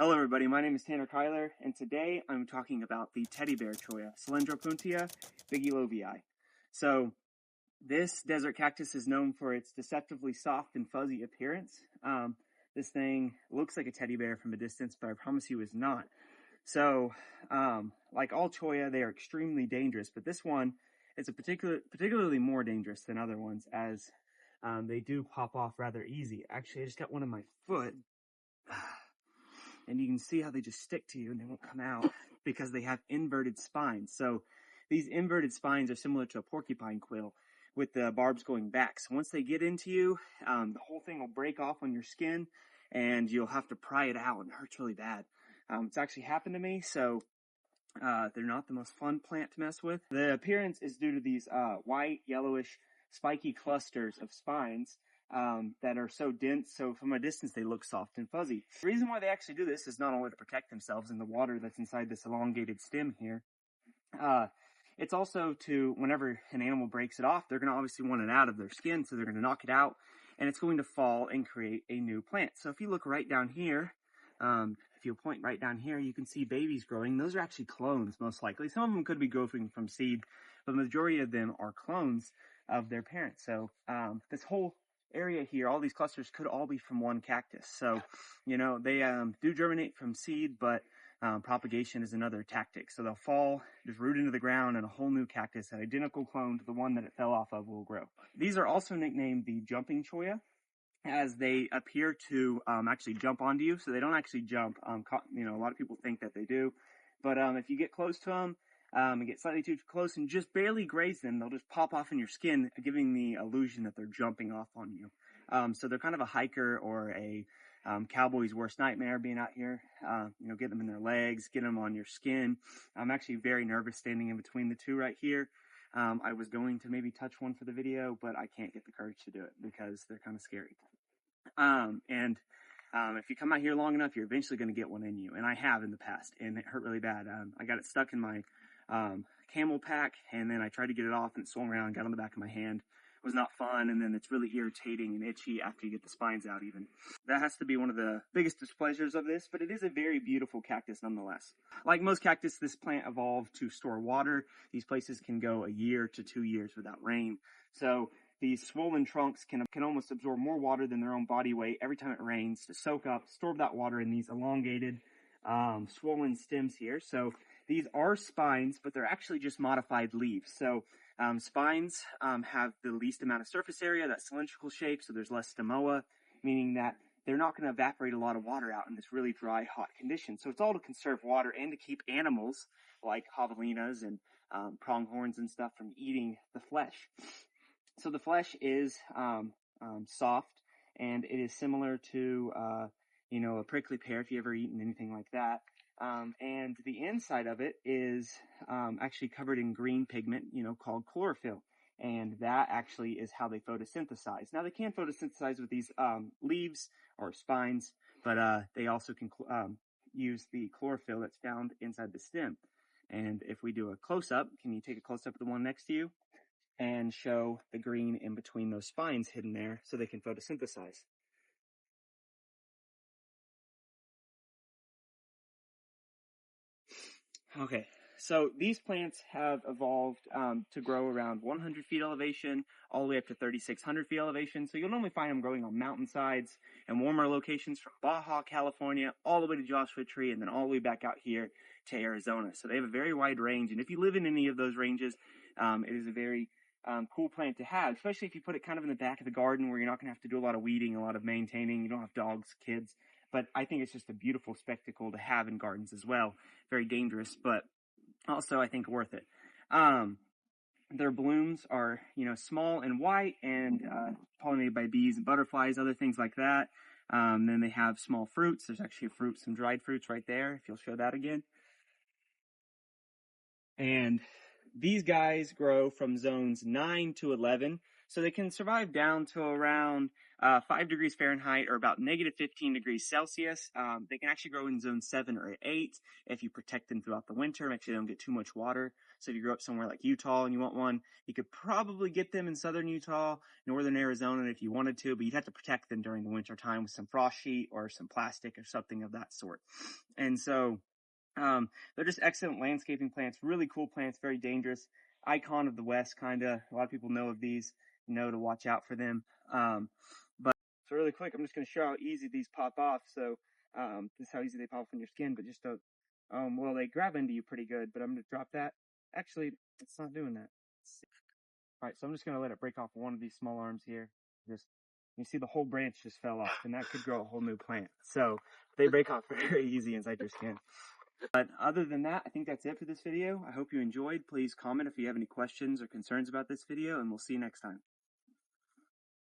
Hello everybody, my name is Tanner Kyler, and today I'm talking about the teddy bear cholla, Cylindropuntia bigelovii. So, this desert cactus is known for its deceptively soft and fuzzy appearance. This thing looks like a teddy bear from a distance, but I promise you is not. So, like all cholla, they are extremely dangerous, but this one is particularly more dangerous than other ones, as they do pop off rather easy. Actually, I just got one in my foot. And you can see how they just stick to you and they won't come out because they have inverted spines. So these inverted spines are similar to a porcupine quill with the barbs going back. So once they get into you, the whole thing will break off on your skin and you'll have to pry it out, and it hurts really bad. It's actually happened to me, so they're not the most fun plant to mess with. The appearance is due to these white, yellowish, spiky clusters of spines that are so dense, so from a distance they look soft and fuzzy. The reason why they actually do this is not only to protect themselves in the water that's inside this elongated stem here, it's also to, whenever an animal breaks it off, they're going to obviously want it out of their skin, so they're going to knock it out, and it's going to fall and create a new plant. So if you look right down here, if you point right down here, you can see babies growing. Those are actually clones, most likely. Some of them could be growing from seed, but the majority of them are clones of their parents. So this whole area here, all these clusters could all be from one cactus. So, you know, they do germinate from seed, but propagation is another tactic. So they'll fall, just root into the ground, and a whole new cactus, an identical clone to the one that it fell off of, will grow. These are also nicknamed the jumping cholla, as they appear to actually jump onto you. So they don't actually jump. You know, a lot of people think that they do. But if you get close to them, and get slightly too close and just barely graze them, they'll just pop off in your skin, giving the illusion that they're jumping off on you. So they're kind of a hiker or a cowboy's worst nightmare, being out here. You know, get them in their legs, get them on your skin. I'm actually very nervous standing in between the two right here. I was going to maybe touch one for the video, but I can't get the courage to do it because they're kind of scary. If you come out here long enough, you're eventually going to get one in you. And I have in the past, and it hurt really bad. I got it stuck in my camel pack, and then I tried to get it off, and it swung around and got on the back of my hand. It was not fun, and then it's really irritating and itchy after you get the spines out even. That has to be one of the biggest displeasures of this, but it is a very beautiful cactus nonetheless. Like most cactus, this plant evolved to store water. These places can go a year to 2 years without rain. So these swollen trunks can almost absorb more water than their own body weight every time it rains to soak up, store that water in these elongated, swollen stems here. So these are spines, but they're actually just modified leaves. So spines have the least amount of surface area, that cylindrical shape, so there's less stomoa, meaning that they're not going to evaporate a lot of water out in this really dry, hot condition. So it's all to conserve water and to keep animals like javelinas and pronghorns and stuff from eating the flesh. So the flesh is soft, and it is similar to, you know, a prickly pear if you ever eaten anything like that. And the inside of it is actually covered in green pigment, you know, called chlorophyll. And that actually is how they photosynthesize. Now, they can photosynthesize with these leaves or spines, but they also can use the chlorophyll that's found inside the stem. And if we do a close-up, can you take a close-up of the one next to you? And show the green in between those spines hidden there so they can photosynthesize. Okay, so these plants have evolved to grow around 100 feet elevation all the way up to 3,600 feet elevation. So you'll normally find them growing on mountainsides and warmer locations from Baja, California, all the way to Joshua Tree, and then all the way back out here to Arizona. So they have a very wide range, and if you live in any of those ranges, it is a very cool plant to have, especially if you put it kind of in the back of the garden where you're not going to have to do a lot of weeding, a lot of maintaining. You don't have dogs, kids. But I think it's just a beautiful spectacle to have in gardens as well. Very dangerous, but also I think worth it. Their blooms are, you know, small and white and pollinated by bees and butterflies, other things like that. Then they have small fruits. There's actually some dried fruits right there, if you'll show that again. And these guys grow from zones 9 to 11, so they can survive down to around 5 degrees Fahrenheit or about negative 15 degrees Celsius. They can actually grow in zone 7 or 8 if you protect them throughout the winter, make sure they don't get too much water. So if you grow up somewhere like Utah and you want one, you could probably get them in southern Utah, northern Arizona if you wanted to, but you'd have to protect them during the winter time with some frost sheet or some plastic or something of that sort. And so they're just excellent landscaping plants, really cool plants, very dangerous. Icon of the West, kind of. A lot of people know of these, know to watch out for them. But so really quick, I'm just going to show how easy these pop off. So this is how easy they pop off on your skin, but just don't, well, they grab into you pretty good, but I'm going to drop that. Actually, it's not doing that. All right, so I'm just going to let it break off one of these small arms here. Just, you see the whole branch just fell off, and that could grow a whole new plant. So they break off very easy inside your skin. But other than that, I think that's it for this video. I hope you enjoyed. Please comment if you have any questions or concerns about this video, and we'll see you next time.